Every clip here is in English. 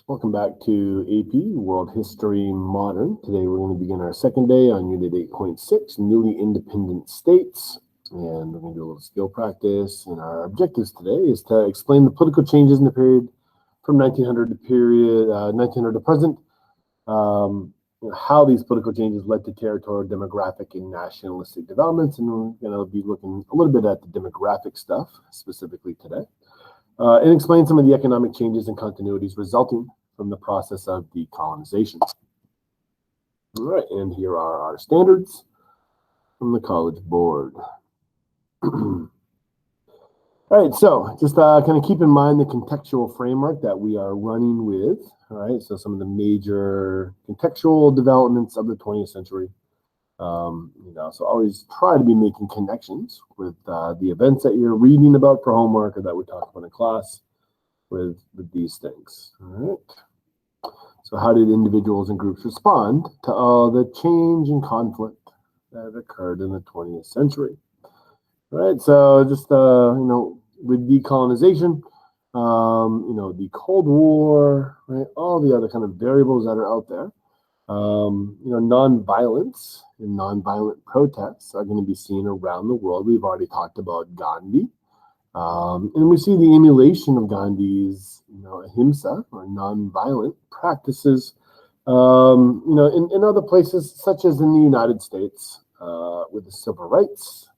Welcome back to AP, World History Modern. Today we're going to begin our second day on Unit 8.6, Newly Independent States. And we're going to do a little skill practice. And our objectives today is to explain the political changes in the period from 1900 to present, how these political changes led to territorial, demographic, and nationalistic developments. And we're going to be looking a little bit at the demographic stuff specifically today. And explain some of the economic changes and continuities resulting from the process of decolonization. All right, and here are our standards from the College Board. All right, so just kind of keep in mind the contextual framework that we are running with. All right, so some of the major contextual developments of the 20th century. So always try to be making connections with the events that you're reading about for homework or that we talk about in class with these things. All right. So how did individuals and groups respond to the change and conflict that occurred in the 20th century? All right. So just with decolonization, the Cold War, right? All the other kind of variables that are out there. Nonviolence and nonviolent protests are going to be seen around the world. We've already talked about Gandhi, and we see the emulation of Gandhi's, ahimsa or nonviolent practices, in other places such as in the United States with the civil rights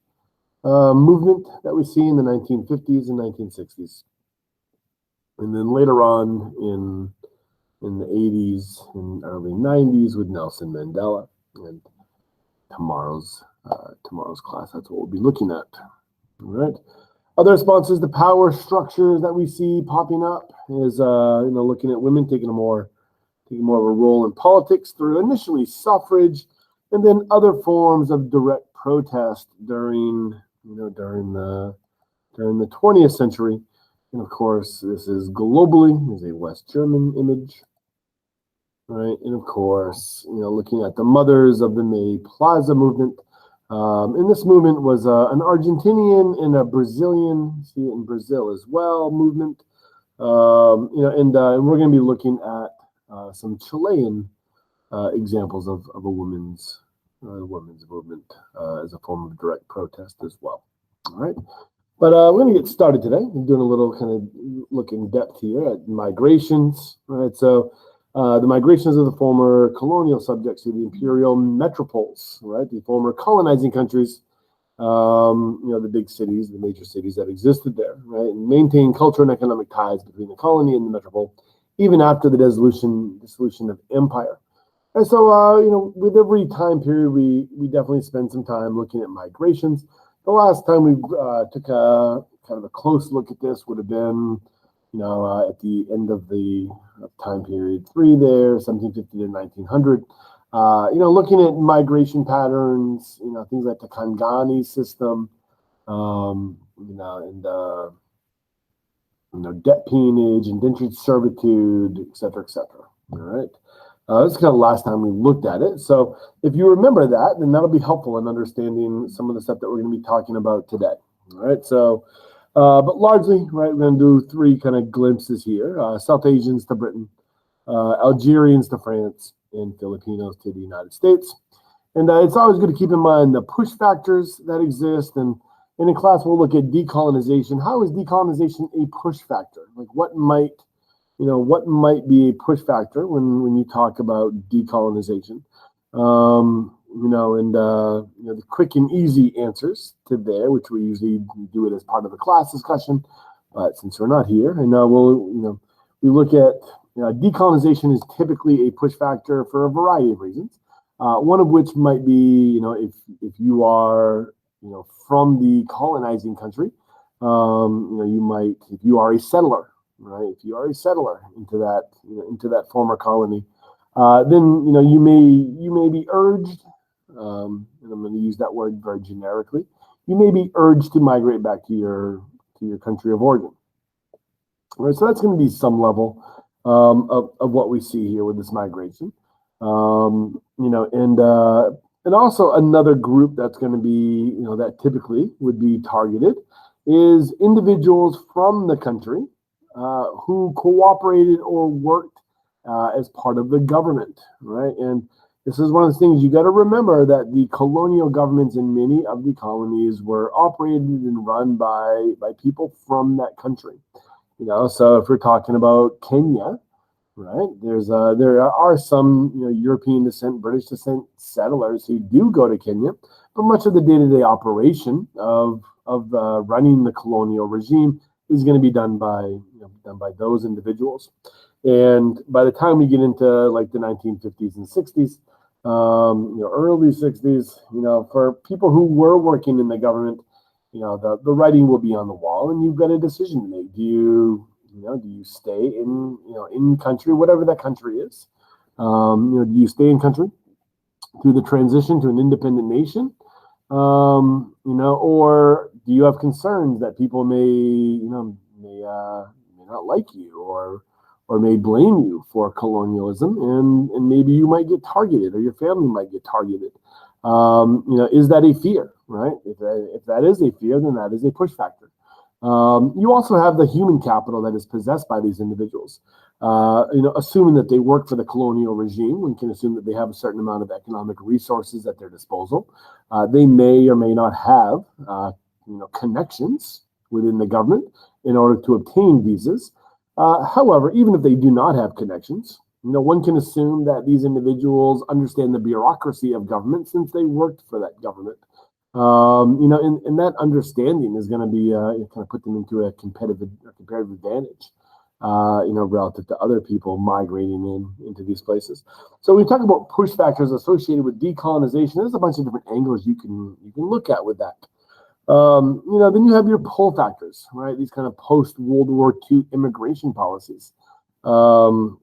movement that we see in the 1950s and 1960s, and then later on in the 80s and early 90s with Nelson Mandela. And tomorrow's class, that's what we'll be looking at. All right. Other responses to power structures that we see popping up is looking at women taking more of a role in politics through initially suffrage and then other forms of direct protest during the 20th century. And of course, this is globally, is a West German image. Right, and of course, looking at the mothers of the May Plaza movement. And this movement was an Argentinian and a Brazilian, see it in Brazil as well, movement. And we're going to be looking at some Chilean examples of a women's movement as a form of direct protest as well. All right, but we're going to get started today. I'm doing a little kind of look in depth here at migrations. All right, so. The migrations of the former colonial subjects to the Imperial Metropoles, right? The former colonizing countries, the big cities, the major cities that existed there, right? And maintain cultural and economic ties between the colony and the metropole, even after the dissolution of empire. And so, with every time period, we definitely spend some time looking at migrations. The last time we took a kind of a close look at this would have been at the end of the time period 3 there, 1750 to 1900, looking at migration patterns, things like the Kangani system, debt peonage, indentured servitude, et cetera, et cetera. All right. This is kind of the last time we looked at it. So if you remember that, then that'll be helpful in understanding some of the stuff that we're going to be talking about today. All right. So but largely, right, we're going to do 3 kind of glimpses here. South Asians to Britain, Algerians to France, and Filipinos to the United States. And it's always good to keep in mind the push factors that exist. And in class, we'll look at decolonization. How is decolonization a push factor? Like what might be a push factor when you talk about decolonization? The quick and easy answers to there, which we usually do it as part of the class discussion. But since we're not here, and we look at decolonization is typically a push factor for a variety of reasons. One of which might be, if you are, from the colonizing country, you might, if you are a settler, right? If you are a settler into that former colony, then you may be urged. And I'm going to use that word very generically. You may be urged to migrate back to your country of origin. All right, so that's going to be some level of what we see here with this migration. And also another group that's going to be, that typically would be targeted is individuals from the country who cooperated or worked as part of the government, right? And this is one of the things you got to remember, that the colonial governments in many of the colonies were operated and run by people from that country. So if we're talking about Kenya, right, there are some European descent, British descent settlers who do go to Kenya, but much of the day-to-day operation of running the colonial regime is going to be done by those individuals. And by the time we get into like the 1950s and 60s, early 60s, for people who were working in the government, the writing will be on the wall, and you've got a decision to make. Do you stay in country, whatever that country is? Do you stay in country through the transition to an independent nation? Or do you have concerns that people may not like you, or may blame you for colonialism, and maybe you might get targeted, or your family might get targeted? Is that a fear, right? If that is a fear, then that is a push factor. You also have the human capital that is possessed by these individuals. Assuming that they work for the colonial regime, one can assume that they have a certain amount of economic resources at their disposal. They may or may not have, connections within the government in order to obtain visas. However, even if they do not have connections, one can assume that these individuals understand the bureaucracy of government since they worked for that government. And that understanding is going to be kind of put them into a comparative advantage, relative to other people migrating into these places. So we talk about push factors associated with decolonization. There's a bunch of different angles you can look at with that. Then you have your pull factors, right? These kind of post-World War II immigration policies. So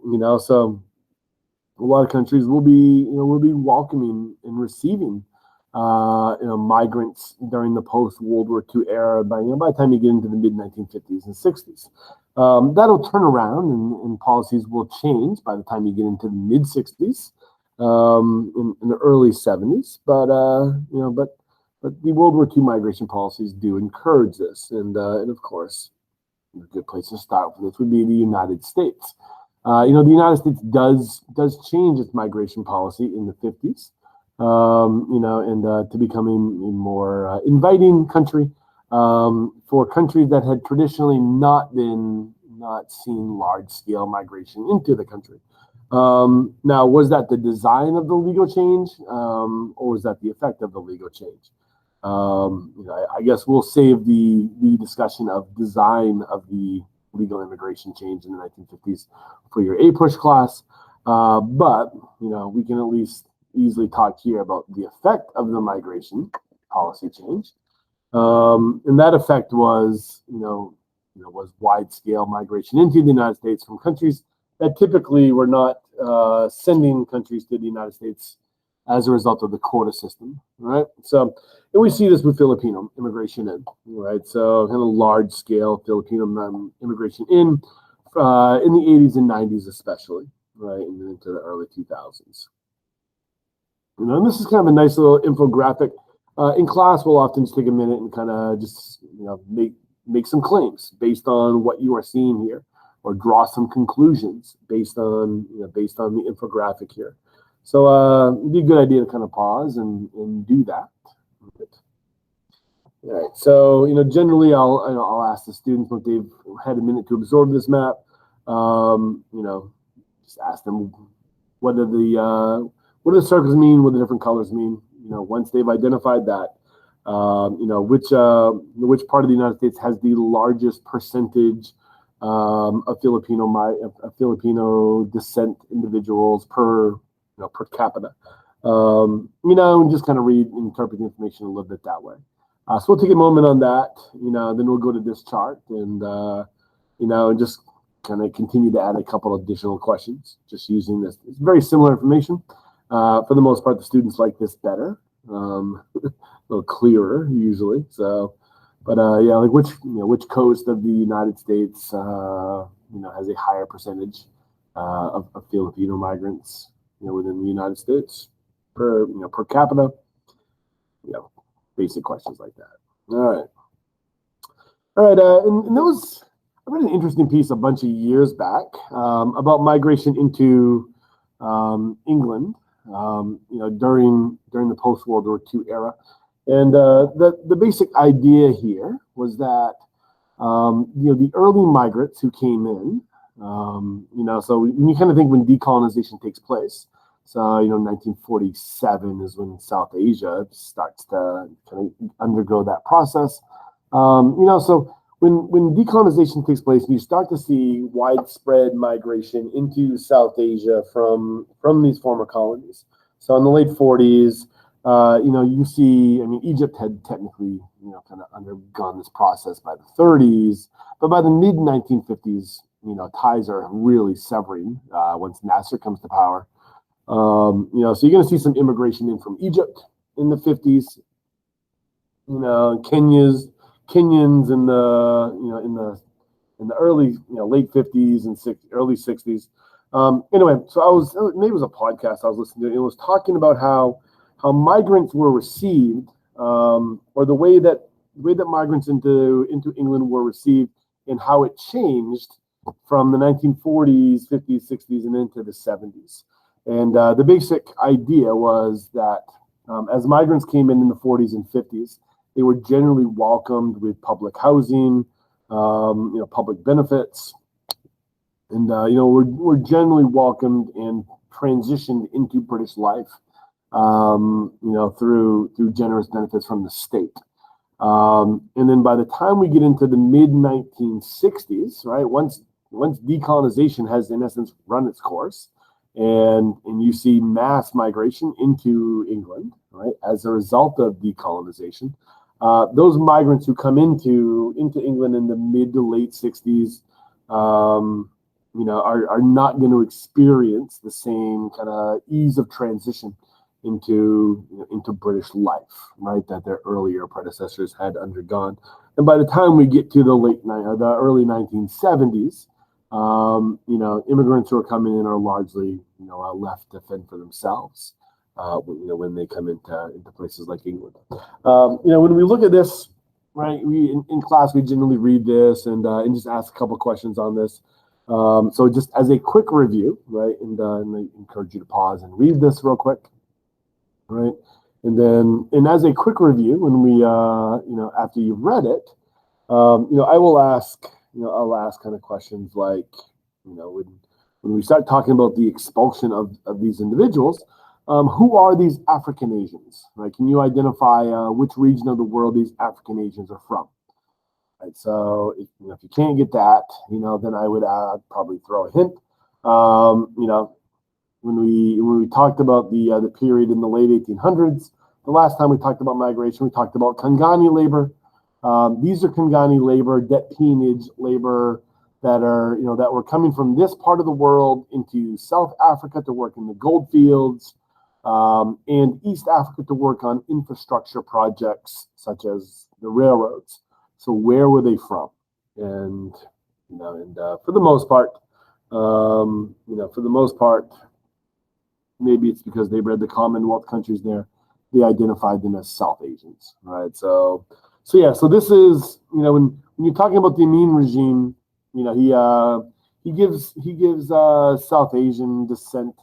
a lot of countries will be welcoming and receiving, migrants during the post-World War II era. By the time you get into the mid-1950s and 60s, that'll turn around, and policies will change by the time you get into the mid-60s, in the early 70s. But the World War II migration policies do encourage this, and of course, a good place to start with this would be the United States. The United States does change its migration policy in the 50s, to become a more inviting country for countries that had traditionally not seen large-scale migration into the country. Now, was that the design of the legal change, or was that the effect of the legal change? I guess we'll save the discussion of design of the legal immigration change in the 1950s for your A-push class. But we can at least easily talk here about the effect of the migration policy change. And that effect was wide-scale migration into the United States from countries that typically were not sending countries to the United States as a result of the quota system, right? So, and we see this with Filipino immigration in, right? So, kind of large-scale Filipino immigration in the 80s and 90s especially, right, and then into the early 2000s. And this is kind of a nice little infographic. In class, we'll often just take a minute and kind of just make some claims based on what you are seeing here, or draw some conclusions based on the infographic here. So it'd be a good idea to kind of pause and do that. All right. So generally, I'll ask the students once they've had a minute to absorb this map. Just ask them what do the circles mean, what the different colors mean. Once they've identified that, which part of the United States has the largest percentage of Filipino descent individuals per capita. And just kind of interpret the information a little bit that way. So we'll take a moment on that. Then we'll go to this chart and just kind of continue to add a couple additional questions, just using this. It's very similar information. For the most part, the students like this better, a little clearer usually. So, but like which coast of the United States has a higher percentage of Filipino migrants within the United States per capita. Basic questions like that. All right. And those I read an interesting piece a bunch of years back about migration into England, during the post-World War II era. And the basic idea here was that, the early migrants who came in, so when you kind of think when decolonization takes place, so, 1947 is when South Asia starts to kind of undergo that process. So when decolonization takes place, you start to see widespread migration into South Asia from these former colonies. So in the late 40s, you see, Egypt had technically, kind of undergone this process by the 30s, but by the mid 1950s, ties are really severing once Nasser comes to power. So you're going to see some immigration in from Egypt in the 50s. Kenyans in the early, late 50s and early 60s. Anyway, so maybe it was a podcast I was listening to. It was talking about how migrants were received, or the way that migrants into England were received, and how it changed from the 1940s, 50s, 60s, and into the 70s. And the basic idea was that as migrants came in the 40s and 50s, they were generally welcomed with public housing, public benefits, and were generally welcomed and transitioned into British life, through generous benefits from the state. And then by the time we get into the mid 1960s, right, once decolonization has in essence run its course, and you see mass migration into England, right, as a result of decolonization. Those migrants who come into England in the mid to late 60s, are not going to experience the same kind of ease of transition into British life, right, that their earlier predecessors had undergone. And by the time we get to the early 1970s, immigrants who are coming in are largely, left to fend for themselves, when they come into places like England. When we look at this, right, we in class we generally read this and just ask a couple questions on this. So just as a quick review, right, and I encourage you to pause and read this real quick, right, and as a quick review, when we after you've read it, I will ask. I'll ask kind of questions like, when we start talking about the expulsion of these individuals, who are these African Asians, right? Can you identify which region of the world these African Asians are from? Right. So if you can't get that, then I would probably throw a hint. When we talked about the period in the late 1800s, the last time we talked about migration, we talked about Kangani labor. These are Kangani labor, debt peonage labor that were coming from this part of the world into South Africa to work in the gold fields, and East Africa to work on infrastructure projects such as the railroads. So where were they from? And for the most part, maybe it's because they read the Commonwealth countries there, they identified them as South Asians, right? So this is, when you're talking about the Amin regime, he gives South Asian descent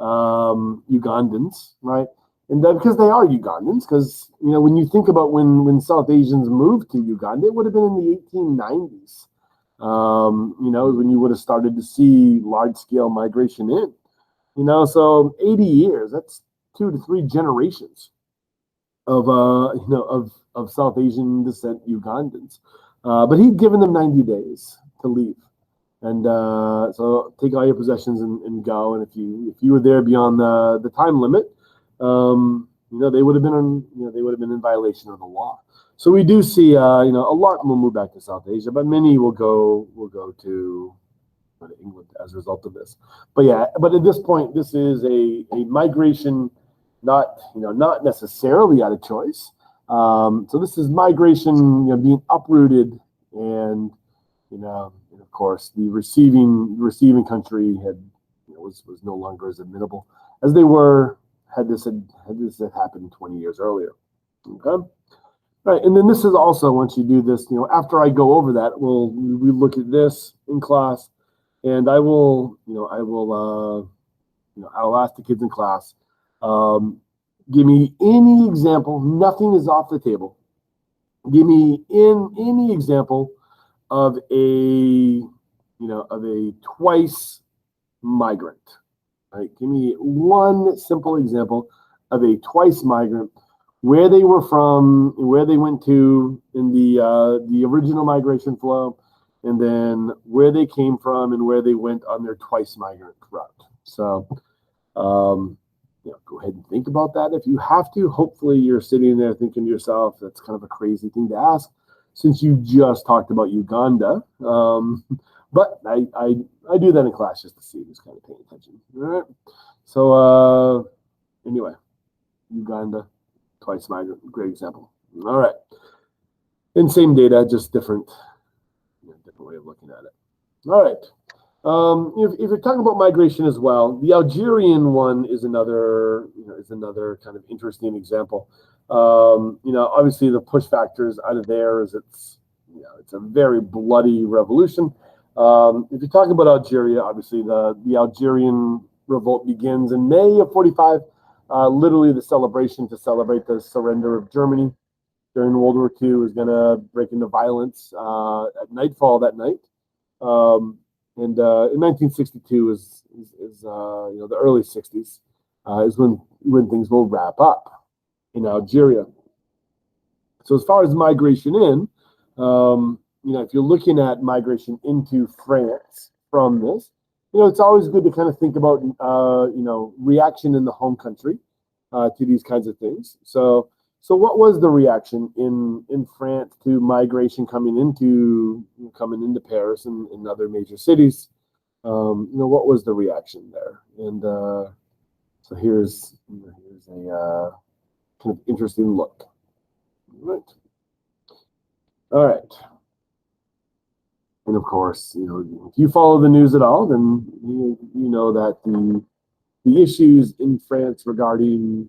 Ugandans, right? And because they are Ugandans, because when you think about when South Asians moved to Uganda, it would have been in the 1890s. When you would have started to see large scale migration in. So 80 years, that's 2 to 3 generations of South Asian descent Ugandans. But he'd given them 90 days to leave. And so take all your possessions and go. And if you were there beyond the time limit, they would have been in violation of the law. So we do see a lot will move back to South Asia, but many will go to England as a result of this. But at this point, this is a migration, not necessarily out of choice. So this is migration, being uprooted, and and of course the receiving country was no longer as amenable as they were had this happened 20 years earlier. Okay. Right, and then this is also, once you do this, after I go over that, we look at this in class, and I'll ask the kids in class, give me any example. Nothing is off the table. Give me any example of a twice migrant. Right? Give me one simple example of a twice migrant, where they were from, where they went to in the original migration flow, and then where they came from and where they went on their twice migrant route. So, go ahead and think about that if you have to. Hopefully, you're sitting there thinking to yourself, that's kind of a crazy thing to ask, since you just talked about Uganda. But I do that in class just to see who's kind of paying attention. All right. So anyway, Uganda, twice migrant, great example. All right. And same data, just different way of looking at it. All right. If you're talking about migration as well, the Algerian one is another kind of interesting example. Obviously the push factors out of there is it's a very bloody revolution. If you're talking about Algeria, obviously the Algerian revolt begins in May of 45. Literally the celebration to celebrate the surrender of Germany during World War II is going to break into violence at nightfall that night. And in 1962 is the early 60s is when things will wrap up in Algeria. So as far as migration in, if you're looking at migration into France from this, it's always good to kind of think about reaction in the home country to these kinds of things. So what was the reaction in France to migration coming into Paris and other major cities? What was the reaction there? And so here's a kind of interesting look. All right. And of course, if you follow the news at all, then you know that the issues in France regarding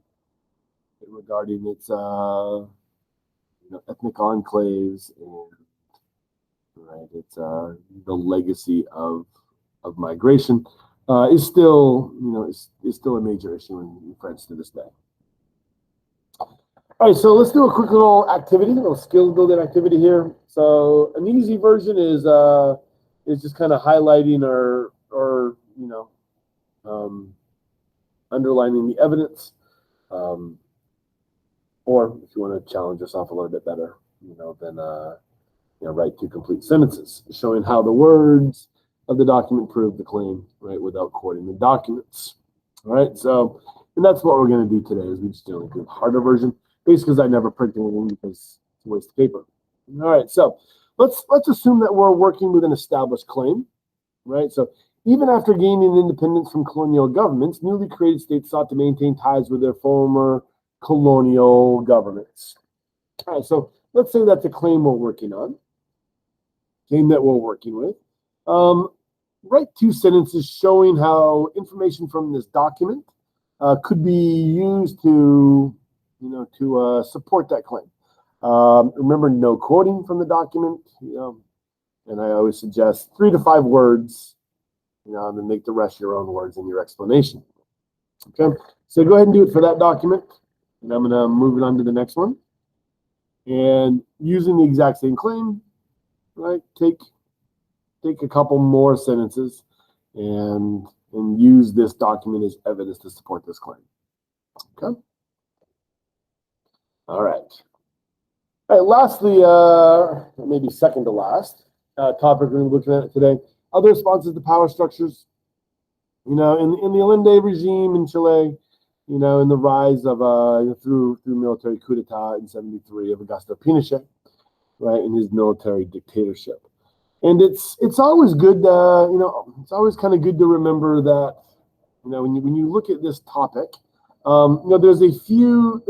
its ethnic enclaves and it's the legacy of migration is still a major issue in France to this day. All right, so let's do a quick little activity, a little skill building activity here. So an easy version is just kind of highlighting or underlining the evidence. Or if you want to challenge yourself a little bit better, then write 2 complete sentences showing how the words of the document prove the claim, right, without quoting the documents. All right, so and that's what we're going to do today. Is we just do the harder version, basically because I never print anything because it's a waste of paper. All right, so let's assume that we're working with an established claim, right? So even after gaining independence from colonial governments, newly created states sought to maintain ties with their former colonial governments. All right, so let's say that's a claim we're working on, claim that we're working with. Write 2 sentences showing how information from this document could be used to support that claim. Remember, no quoting from the document, and I always suggest 3 to 5 words, and then make the rest your own words in your explanation. Okay, so go ahead and do it for that document. And I'm going to move it on to the next one. And using the exact same claim, right? Take a couple more sentences and use this document as evidence to support this claim. Okay. All right. All right. Lastly, maybe second to last topic we're looking at today: other responses to power structures. In the Allende regime in Chile. In the rise of through military coup d'etat in '73 of Augusto Pinochet, right, in his military dictatorship. And it's always good, it's always kind of good to remember that, when you look at this topic, there's a few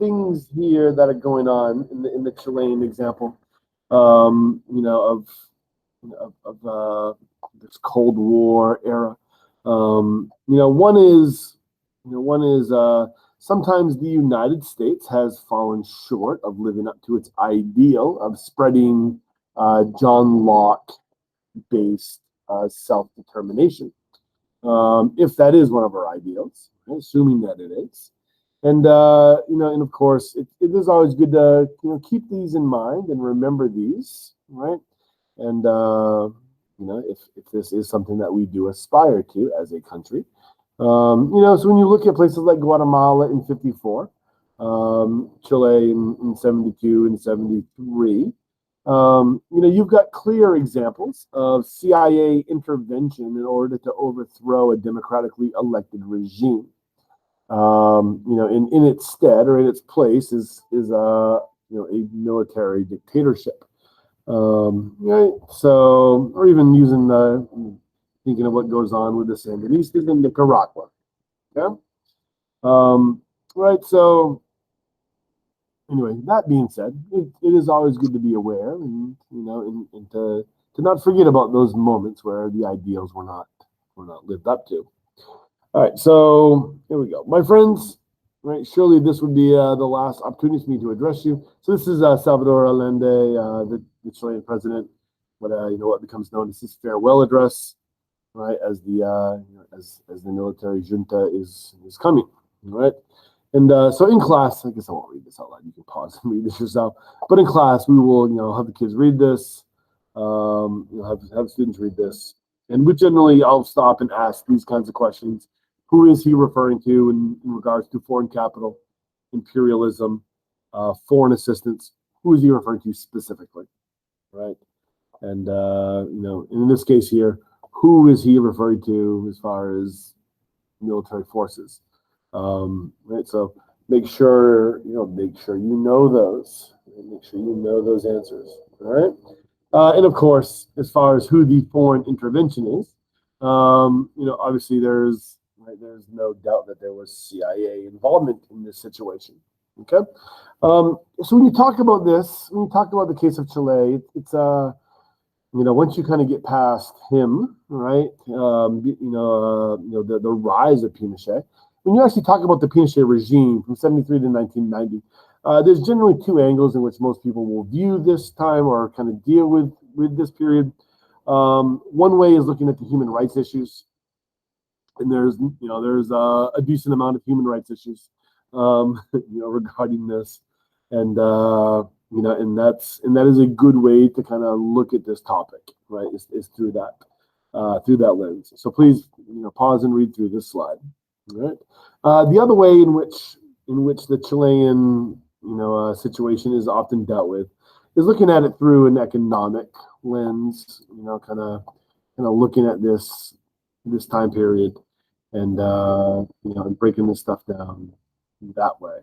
things here that are going on in the Chilean example, of this Cold War era. One is sometimes the United States has fallen short of living up to its ideal of spreading John Locke-based self-determination. If that is one of our ideals, right? Assuming that it is. And, and of course, it is always good to, keep these in mind and remember these, right? And, if this is something that we do aspire to as a country. So when you look at places like Guatemala in 54, Chile in 72 and 73, you've got clear examples of CIA intervention in order to overthrow a democratically elected regime. In its stead or in its place is a military dictatorship. Right. So, or even thinking of what goes on with the Sandinistas in Nicaragua. Okay. Right. So, anyway, that being said, it is always good to be aware and to not forget about those moments where the ideals were not lived up to. All right, so here we go, my friends. Right, surely this would be the last opportunity for me to address you. So this is Salvador Allende, the Chilean president. What becomes known as his farewell address, right? As the as the military junta is coming, right? And so in class, I guess I won't read this out loud. You can pause and read this yourself. But in class, we will, have the kids read this. Have students read this, and we generally I'll stop and ask these kinds of questions. Who is he referring to in regards to foreign capital, imperialism, foreign assistance? Who is he referring to specifically, right? And in this case here, who is he referring to as far as military forces? Right. So make sure you know those. Make sure you know those answers. All right. And of course, as far as who the foreign intervention is, obviously there's no doubt that there was CIA involvement in this situation. Okay. So when you talk about this, when you talk about the case of Chile, it's once you kind of get past him, right? The rise of Pinochet. When you actually talk about the Pinochet regime from 73 to 1990, there's generally two angles in which most people will view this time or kind of deal with this period. One way is looking at the human rights issues, and there's a decent amount of human rights issues, regarding this, and that is a good way to kind of look at this topic, right? Is through that lens. So please, pause and read through this slide. All right. The other way in which the Chilean situation is often dealt with is looking at it through an economic lens. Kind of looking at this time period and and breaking this stuff down that way.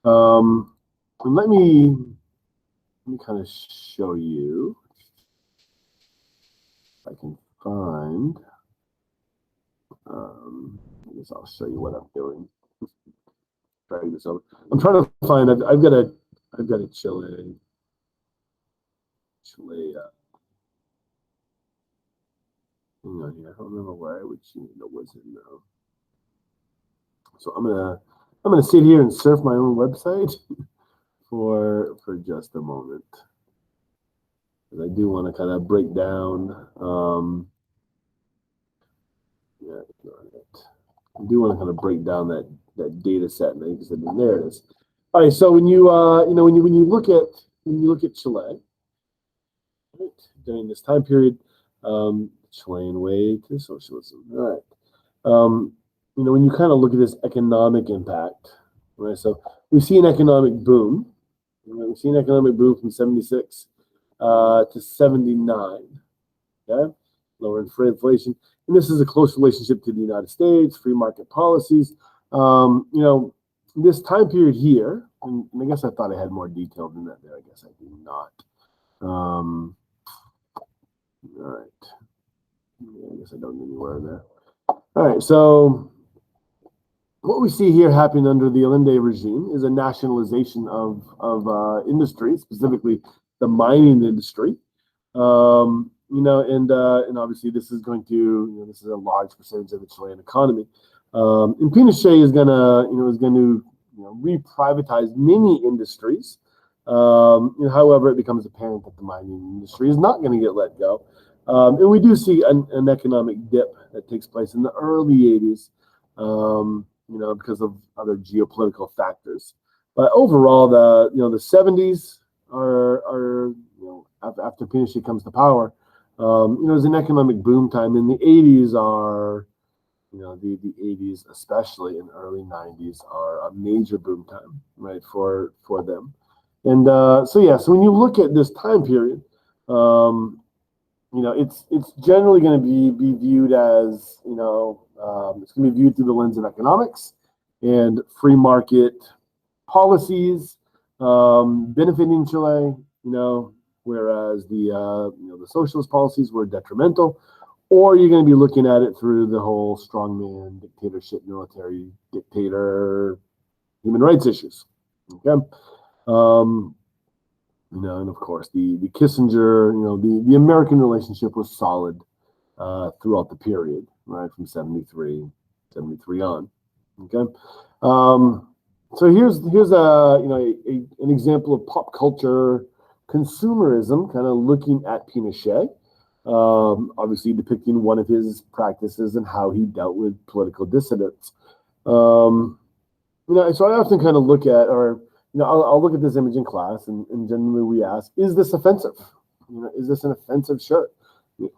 And let me kind of show you if I can find. I guess I'll show you what I'm doing. Drag this over. I'm trying to find. I've got a Chile. Hang on here. I don't remember where I would choose the wizard now. So I'm gonna sit here and surf my own website for just a moment. And I do want to kind of break down. I do want to kind of break down that data set, and I said, and there it is. All right, so when you look at Chile, right, during this time period, Chilean way to socialism. All right, when you kind of look at this economic impact, right? So we see an economic boom. Right? We see an economic boom from 76 to 79. Okay, lower inflation. And this is a close relationship to the United States, free market policies. This time period here, and I guess I thought I had more detail than that there. I guess I do not. All right. I guess I don't need anywhere there. All right. So what we see here happening under the Allende regime is a nationalization of industry, specifically the mining industry. And obviously this is going to, this is a large percentage of the Chilean economy. And Pinochet is going to re-privatize many industries. However, it becomes apparent that the mining industry is not going to get let go. And we do see an economic dip that takes place in the early 80s, because of other geopolitical factors. But overall, the 70s are after Pinochet comes to power, is an economic boom time, and the 80s are, the 80s especially and early 90s are a major boom time, right, for them. And so when you look at this time period, it's generally going to be viewed as, it's going to be viewed through the lens of economics and free market policies benefiting Chile, whereas the socialist policies were detrimental. Or you're going to be looking at it through the whole strongman, dictatorship, military dictator, human rights issues. Okay. And of course, the Kissinger, the American relationship was solid throughout the period, right, from 73 on. Okay. So here's an example of pop culture consumerism, kind of looking at Pinochet, obviously depicting one of his practices and how he dealt with political dissidents. So I often kind of look at, I'll look at this image in class, and generally we ask, is this offensive? Is this an offensive shirt?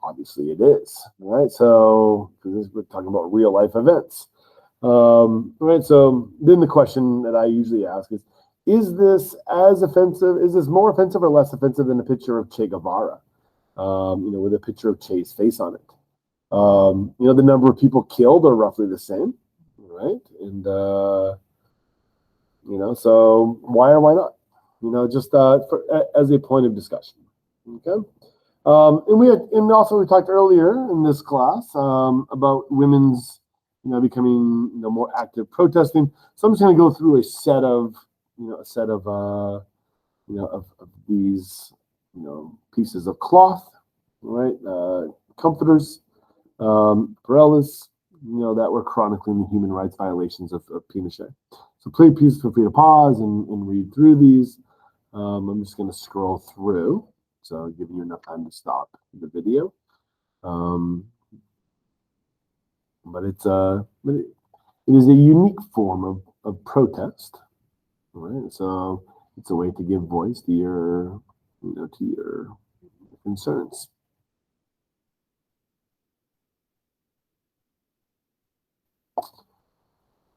Obviously it is, right? So, because we're talking about real life events. Right. So then the question that I usually ask is this as offensive? Is this more offensive or less offensive than a picture of Che Guevara? With a picture of Che's face on it. The number of people killed are roughly the same, right? And so why or why not? Just as a point of discussion. Okay. And also we talked earlier in this class about women's becoming more active protesting. So I'm just going to go through a set of these pieces of cloth, right? Comforters, umbrellas, that were chronicling the human rights violations of Pinochet. So please feel free to pause and read through these. I'm just going to scroll through, so giving you enough time to stop the video. But it is a unique form of protest, right? So it's a way to give voice to your concerns.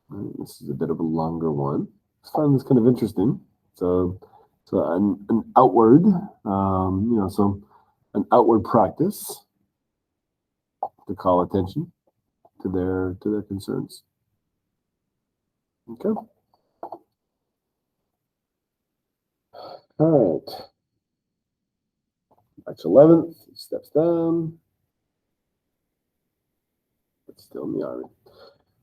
Right, this is a bit of a longer one. I find this kind of interesting. So an outward, an outward practice to call attention to their concerns. Okay. All right. March 11th, steps down. But still in the army.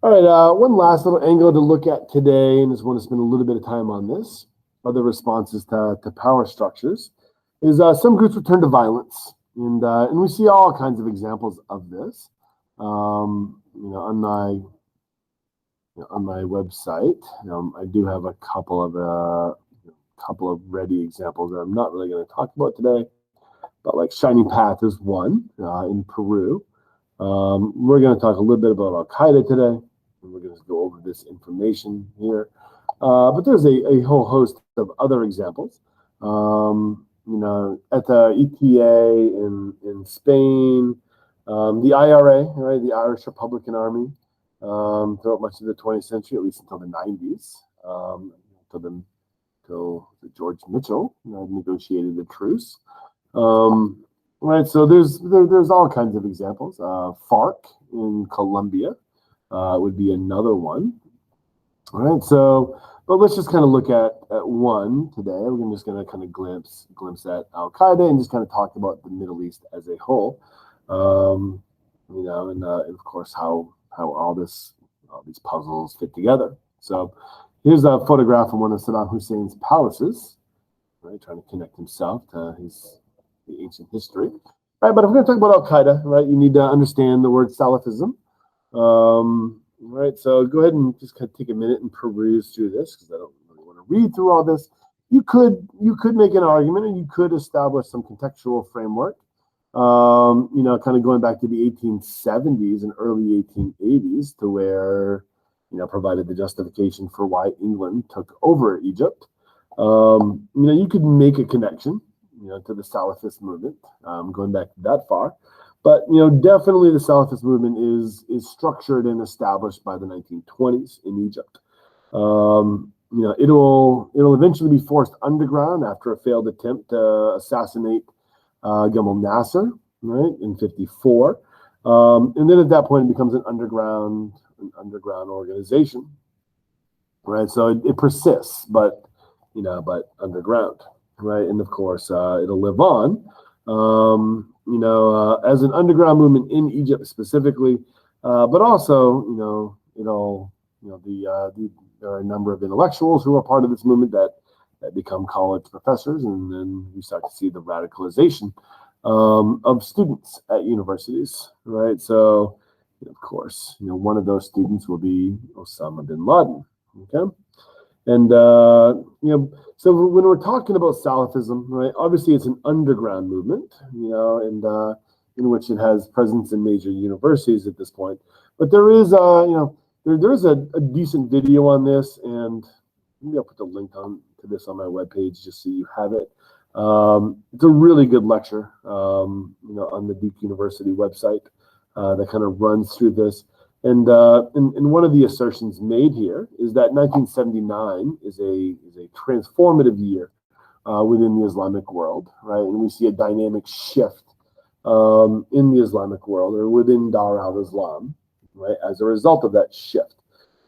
All right. One last little angle to look at today, and just want to spend a little bit of time on this. Other responses to power structures is some groups return to violence, and we see all kinds of examples of this. On my website, I do have a couple of ready examples that I'm not really going to talk about today, but like Shining Path is one in Peru. We're going to talk a little bit about Al-Qaeda today, and we're going to go over this information here. But there's a whole host of other examples. At the EPA in Spain, the IRA, right, the Irish Republican Army, throughout much of the 20th century, at least until the 90s, until George Mitchell negotiated the truce. Right, so there's all kinds of examples. FARC in Colombia would be another one. All right, but let's just kind of look at one today. We're just going to kind of glimpse at Al-Qaeda and just kind of talk about the Middle East as a whole. And of course how all these puzzles fit together. So here's a photograph from one of Saddam Hussein's palaces, right, trying to connect himself to the ancient history. Right, but if we're going to talk about Al-Qaeda, right, you need to understand the word Salafism. All right, so go ahead and just kind of take a minute and peruse through this because I don't really want to read through all this. You could make an argument, and you could establish some contextual framework. Kind of going back to the 1870s and early 1880s, to where provided the justification for why England took over Egypt. You could make a connection, to the Salafist movement, going back that far. But definitely the Salafist movement is structured and established by the 1920s in Egypt. It'll eventually be forced underground after a failed attempt to assassinate Gamal Nasser, right, in '54, and then at that point it becomes an underground organization, right? So it persists, but underground, right? And of course it'll live on. As an underground movement in Egypt specifically, but also, there are a number of intellectuals who are part of this movement that become college professors, and then we start to see the radicalization of students at universities, right? So, of course, one of those students will be Osama bin Laden, okay? And, so when we're talking about Salafism, right, obviously it's an underground movement, and in which it has presence in major universities at this point. But there is, there's a decent video on this, and maybe I'll put the link to this on my webpage just so you have it. It's a really good lecture, on the Duke University website that kind of runs through this. And one of the assertions made here is that 1979 is a transformative year within the Islamic world, right? And we see a dynamic shift in the Islamic world, or within Dar al-Islam, right, as a result of that shift,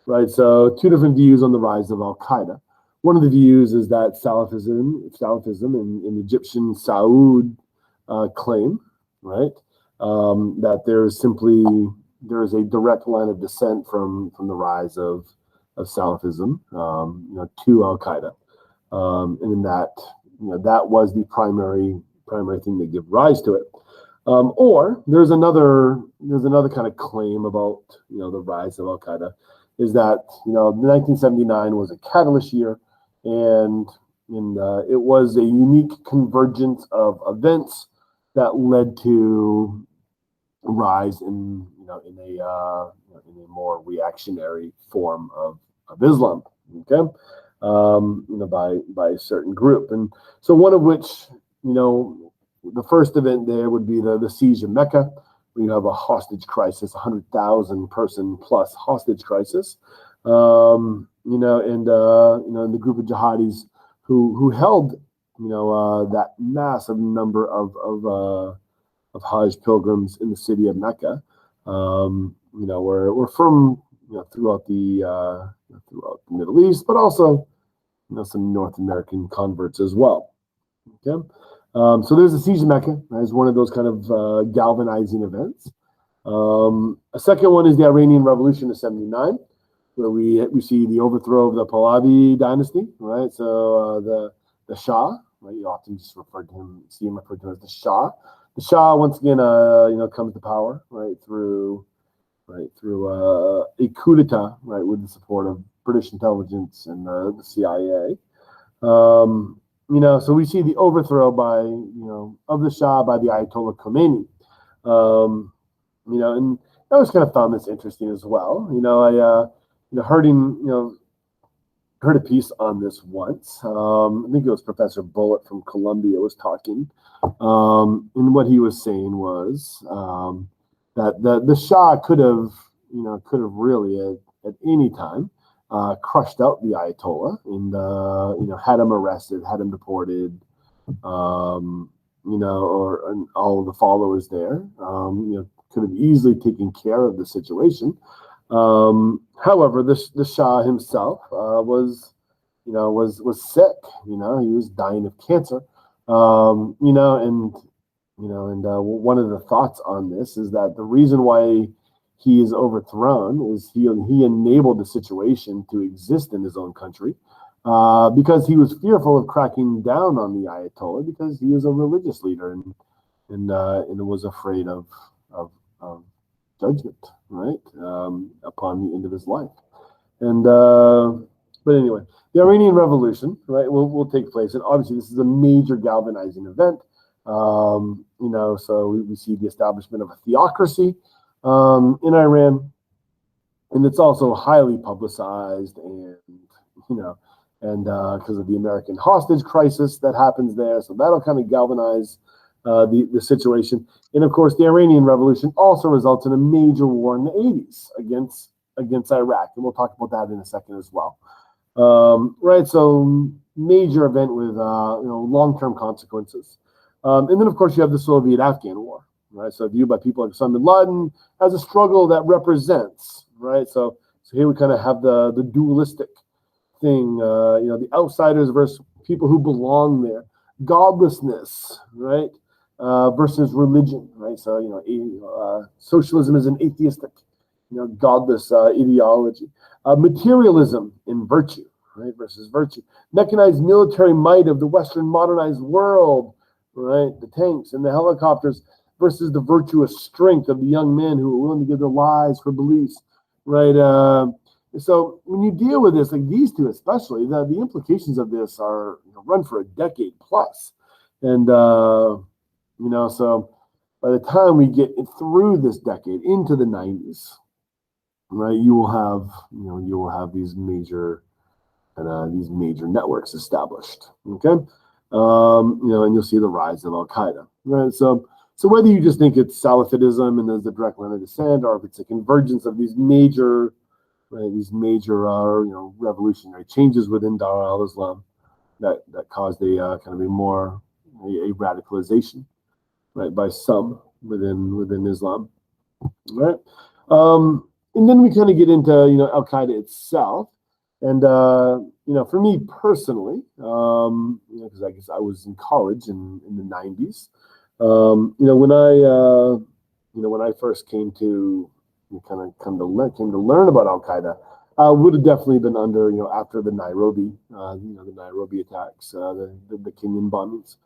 right? So two different views on the rise of Al-Qaeda. One of the views is that Salafism in Egyptian Saud claim, right, that there is a direct line of descent from the rise of Salafism, to Al-Qaeda, and in that, that was the primary thing that gave rise to it. Or there's another kind of claim about the rise of Al-Qaeda, is that 1979 was a catalyst year, and it was a unique convergence of events that led to a rise in a more reactionary form of Islam, okay, by a certain group. And so one of which, the first event there would be the Siege of Mecca, where you have a hostage crisis, 100,000 person plus hostage crisis, and the group of jihadis who held, that massive number of Hajj pilgrims in the city of Mecca, were from throughout the Middle East, but also some North American converts as well. Okay. So there's the Siege of Mecca as one of those kind of galvanizing events. A second one is the Iranian Revolution of '79, where we see the overthrow of the Pahlavi dynasty, right? So the Shah, right? You often just see him referred to as the Shah. The Shah once again, comes to power, right, through a coup d'état, right, with the support of British intelligence and the CIA. So we see the overthrow of the Shah by the Ayatollah Khomeini. And I always kind of found this interesting as well. I heard a piece on this once. I think it was Professor Bullitt from Columbia was talking, and what he was saying was that the Shah could have really at any time crushed out the Ayatollah and had him arrested, had him deported, or all of the followers there, could have easily taken care of the situation. However, the Shah himself was sick. He was dying of cancer. One of the thoughts on this is that the reason why he is overthrown is he enabled the situation to exist in his own country, because he was fearful of cracking down on the Ayatollah, because he was a religious leader and was afraid of judgment, right, upon the end of his life. And but anyway, the Iranian Revolution, right, will take place, and obviously this is a major galvanizing event. So we see the establishment of a theocracy in Iran, and it's also highly publicized, and because of the American hostage crisis that happens there, so that'll kind of galvanize the situation. And of course, the Iranian Revolution also results in a major war in the 80s against Iraq, and we'll talk about that in a second as well. Right, so major event with long-term consequences. And then, of course, you have the Soviet-Afghan War, right? So viewed by people like Osama bin Laden as a struggle that represents, right? So here we kind of have the dualistic thing, the outsiders versus people who belong there, godlessness, right, versus religion, right? So socialism is an atheistic, godless ideology. Materialism in virtue, right, versus virtue. Mechanized military might of the Western modernized world, right, the tanks and the helicopters, versus the virtuous strength of the young men who are willing to give their lives for beliefs, right? So when you deal with this, like these two especially, the implications of this are run for a decade plus. And, so by the time we get through this decade into the 90s, right, you will have these major networks established. Okay. And you'll see the rise of Al-Qaeda, right? So whether you just think it's Salafism and there's a direct line of descent, or if it's a convergence of these major revolutionary changes within Dar al-Islam that caused a radicalization, right, by some within Islam, right? And then we kind of get into Al-Qaeda itself. And, for me personally, because I guess I was in college in the 90s, when I first came to learn about Al-Qaeda, would have definitely been under, after the Nairobi attacks, the Kenyan bombings,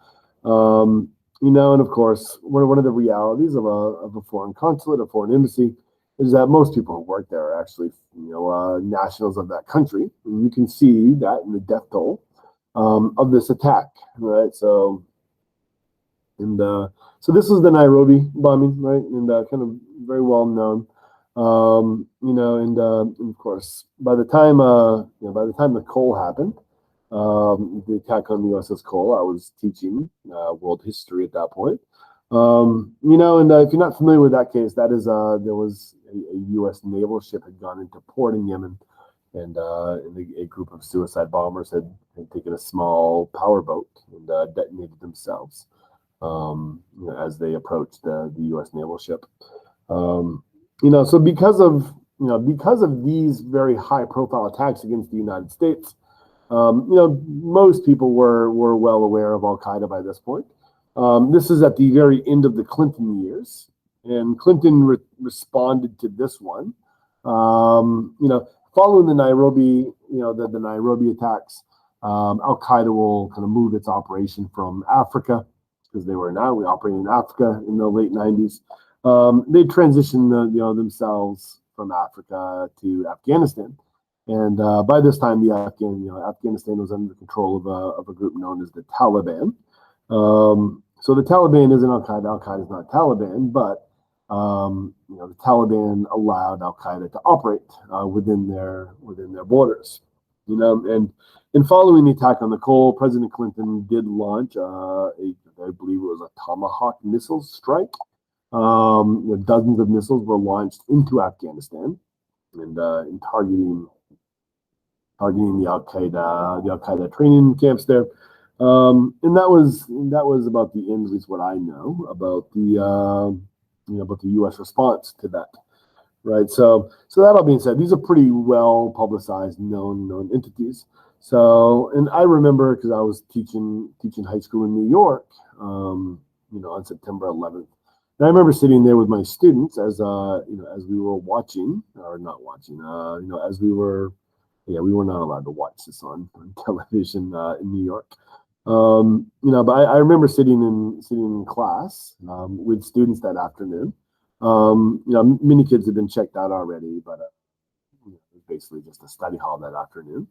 and of course, one of the realities of a foreign consulate, a foreign embassy, is that most people who work there are actually, nationals of that country. And you can see that in the death toll of this attack, right? So this was the Nairobi bombing, right? And kind of very well known, and of course, by the time the Cole happened, the attack on the USS Cole, I was teaching world history at that point. And if you're not familiar with that case, that is there was a U.S. naval ship had gone into port in Yemen, and a group of suicide bombers had taken a small power boat and detonated themselves as they approached the U.S. naval ship. So because of these very high-profile attacks against the United States, most people were well aware of Al-Qaeda by this point. This is at the very end of the Clinton years, and Clinton responded to this one. Following the Nairobi, the Nairobi attacks, Al-Qaeda will kind of move its operation from Africa, because they were now operating in Africa in the late 90s. They transitioned themselves from Africa to Afghanistan, and by this time, Afghanistan was under the control of a group known as the Taliban. So the Taliban isn't Al-Qaeda. Al-Qaeda is not Taliban, but the Taliban allowed Al-Qaeda to operate within their borders. And following the attack on the Cole, President Clinton did launch I believe it was a Tomahawk missile strike. Dozens of missiles were launched into Afghanistan, and in targeting the Al-Qaeda training camps there. And that was about the end, at least what I know about the U.S. response to that, right? So that all being said, these are pretty well publicized, known entities. So, and I remember, because I was teaching high school in New York, on September 11th. And I remember sitting there with my students as we were watching, or not watching, as we were not allowed to watch this on television in New York. But I remember sitting in class with students that afternoon, Many kids have been checked out already, but it was basically just a study hall that afternoon.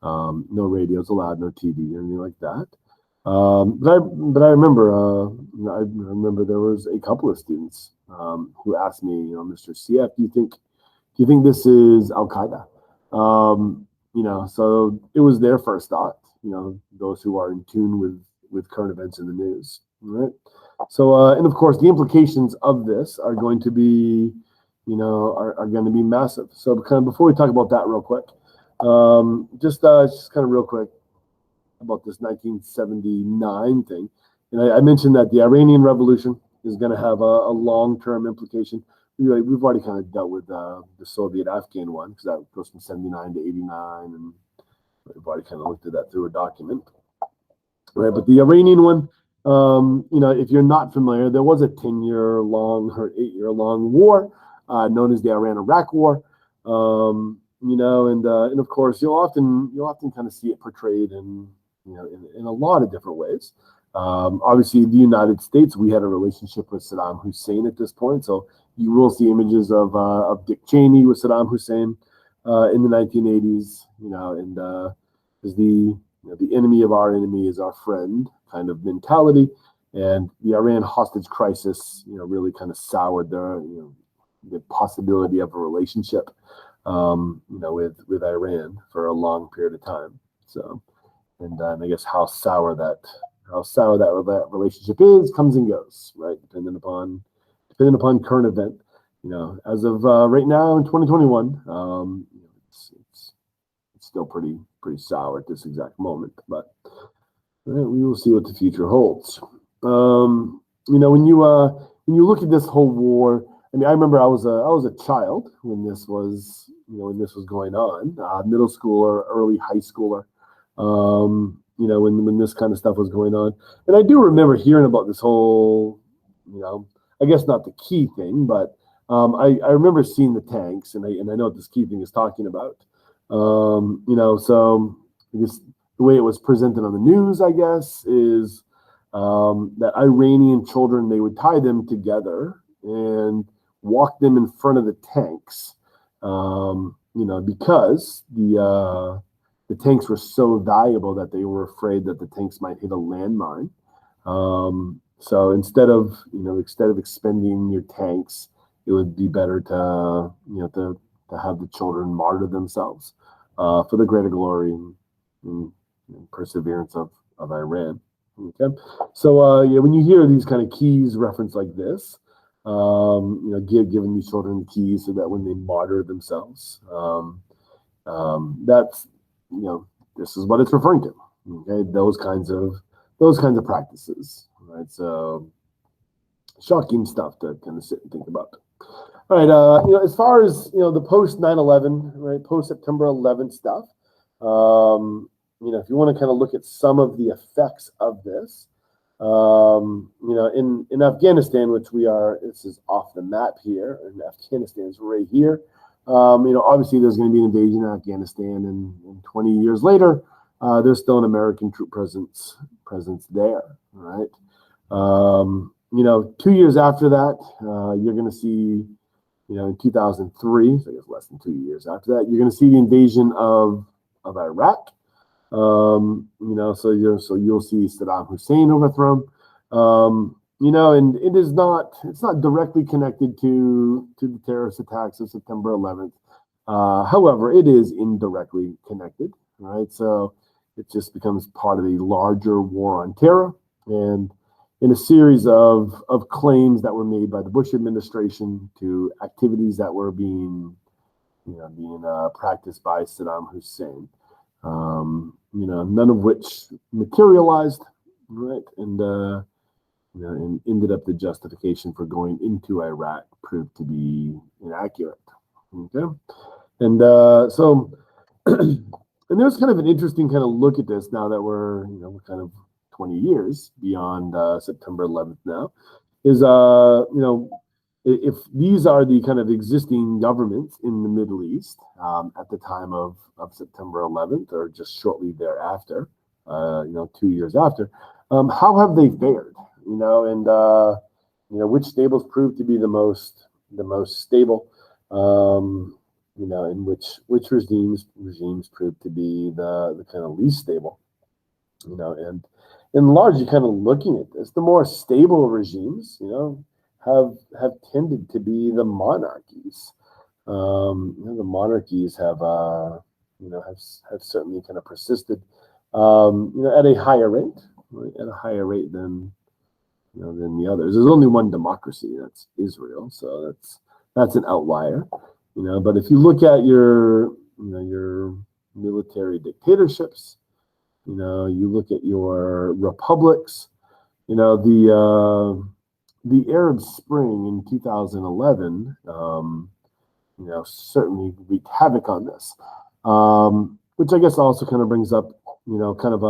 No radios allowed, no TV or anything like that. But I remember there was a couple of students who asked me, Mr. CF, do you think this is Al-Qaeda? So it was their first thought, those who are in tune with current events in the news, right? So, and of course, the implications of this are going to be, are going to be massive. So kind of before we talk about that real quick, just kind of real quick about this 1979 thing. And I mentioned that the Iranian Revolution is going to have a long-term implication. We've already kind of dealt with the Soviet Afghan one, because that goes from 79 to 89, and we've already kind of looked at that through a document. Right, but the Iranian one, if you're not familiar, there was a 10-year-long or 8-year-long war known as the Iran-Iraq War. And of course, you'll often kind of see it portrayed in a lot of different ways. Obviously, the United States, we had a relationship with Saddam Hussein at this point, so you will see images of Dick Cheney with Saddam Hussein in the 1980s. And is the enemy of our enemy is our friend kind of mentality, and the Iran hostage crisis, really kind of soured the possibility of a relationship, with Iran for a long period of time. So, and I guess how sour that relationship comes and goes, right? Depending upon current event. As of right now in 2021, it's still pretty sour at this exact moment, but we will see what the future holds. When you look at this whole war, I mean, I remember I was a child when this was going on, middle schooler, early high schooler. When this kind of stuff was going on, and I do remember hearing about this whole, I guess not the key thing, but I remember seeing the tanks, and I know what this key thing is talking about. So I guess the way it was presented on the news, I guess, is that Iranian children, they would tie them together and walk them in front of the tanks, because the tanks were so valuable that they were afraid that the tanks might hit a landmine. So instead of expending your tanks, it would be better to have the children martyr themselves for the greater glory and perseverance of Iran. Okay, so when you hear these kind of keys referenced like this, giving these children the keys so that when they martyr themselves, that's this is what it's referring to. Okay, those kinds of practices, right? So shocking stuff to kind of sit and think about. All right, as far as the post 9/11, right, post September 11th stuff, if you want to kind of look at some of the effects of this, in Afghanistan, which this is off the map here, and Afghanistan is right here. Obviously there's going to be an invasion in Afghanistan, and 20 years later, there's still an American troop presence there, right? 2 years after that, you're going to see, in 2003, so I guess less than 2 years after that, you're going to see the invasion of Iraq. So you'll see Saddam Hussein overthrown. And it's not directly connected to the terrorist attacks of September 11th. However, it is indirectly connected, right? So it just becomes part of the larger war on terror, and in a series of claims that were made by the Bush administration to activities that were being practiced by Saddam Hussein. None of which materialized, right? And ended up the justification for going into Iraq proved to be inaccurate. Okay, and so and there's kind of an interesting kind of look at this now that we're kind of 20 years beyond September 11th now, is if these are the kind of existing governments in the Middle East at the time of September 11th, or just shortly thereafter, 2 years after, how have they fared? which stables proved to be the most stable, and which regimes proved to be the kind of least stable, and in large, you're kind of looking at this. The more stable regimes, have tended to be the monarchies. The monarchies have certainly kind of persisted, at a higher rate, right? At a higher rate than the others. There's only one democracy, that's Israel, so that's an outlier, But if you look at your military dictatorships, you look at your republics, the Arab Spring in 2011, certainly wreaked havoc on this, which I guess also kind of brings up, kind of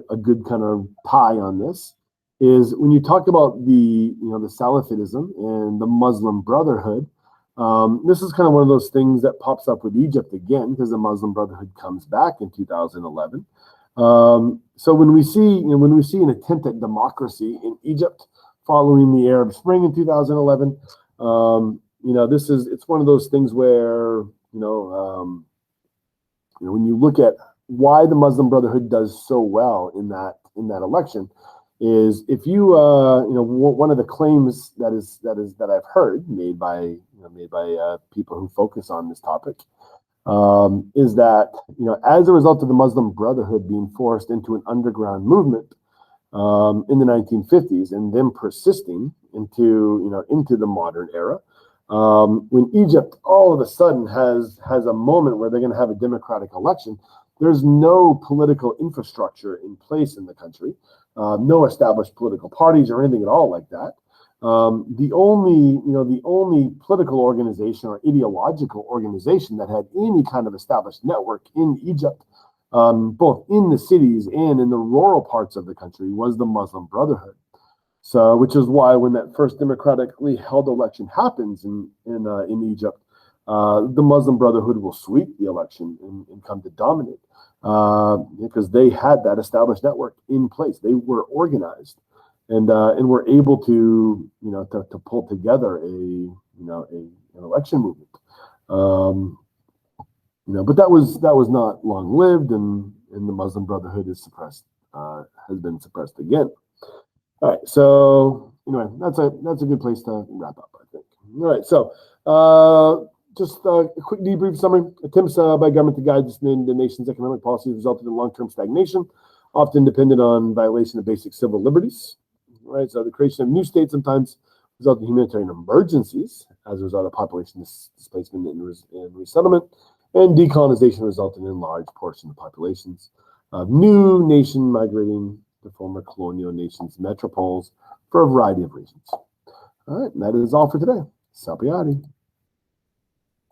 a good kind of tie on this, is when you talk about the Salafism and the Muslim Brotherhood. This is kind of one of those things that pops up with Egypt again, because the Muslim Brotherhood comes back in 2011. So when we see an attempt at democracy in Egypt following the Arab Spring in 2011, it's one of those things where when you look at why the Muslim Brotherhood does so well in that election, is if you one of the claims that I've heard made by people who focus on this topic, is that as a result of the Muslim Brotherhood being forced into an underground movement in the 1950s and then persisting into the modern era, when Egypt all of a sudden has a moment where they're going to have a democratic election, there's no political infrastructure in place in the country, no established political parties or anything at all like that. The only political organization or ideological organization that had any kind of established network in Egypt, both in the cities and in the rural parts of the country, was the Muslim Brotherhood. So, which is why when that first democratically held election happens in Egypt, the Muslim Brotherhood will sweep the election and come to dominate, because they had that established network in place. They were organized, and were able to pull together an election movement. But that was not long lived, and the Muslim Brotherhood is suppressed, has been suppressed again. All right, so anyway, that's a good place to wrap up, I think. All right, so just a quick debrief summary. Attempts by government to guide the nation's economic policies resulted in long-term stagnation, often dependent on violation of basic civil liberties. Right, so the creation of new states sometimes result in humanitarian emergencies as a result of population displacement and resettlement, and decolonization resulting in large portion of populations of new nation migrating to former colonial nations' metropoles for a variety of reasons. All right, that is all for today. Sapiati.